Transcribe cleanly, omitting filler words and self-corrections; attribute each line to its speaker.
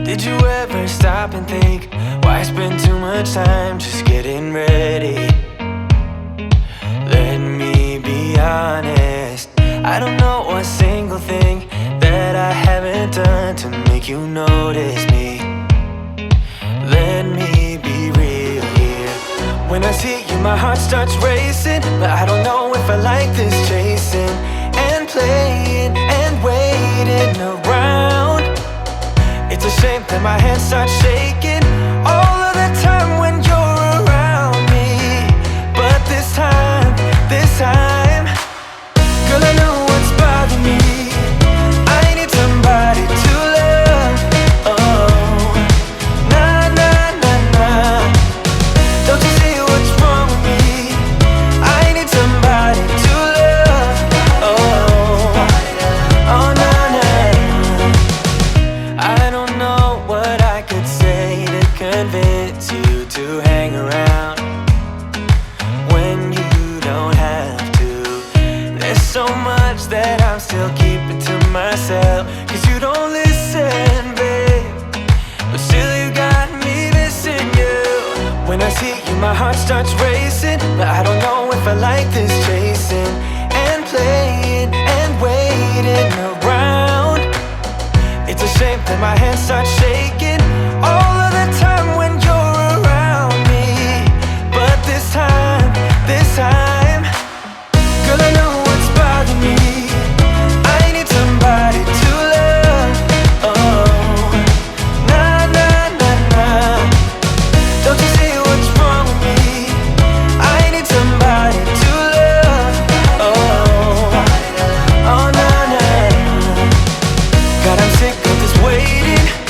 Speaker 1: Did you ever stop and think, why spend too much time just getting ready? Let me be honest, I don't know a single thing that I haven't done to make you notice me. Let me be real here. When I see you, my heart starts racing, but I don't know if I like this chasing and playing and waiting around. It's a shame that my hands start shaking all of the time when you're around me. But this time, girl, I know what's bothering me. I need somebody to love. Oh, nah, nah, nah, nah. Don't you see what's wrong with me? I need somebody to love. Oh, oh, nah, nah. my heart starts racing, but I don't know if I like this chasing and playing and waiting around. It's a shame that my hands start shaking all of the time when you're around me. But this time, girl, I know what's bothering me. I need somebody to love. Oh, nah, nah, nah, nah. Don't you see what's wrong with me? I need somebody to love. Oh, oh, nah, nah. God, I'm sick of this waiting.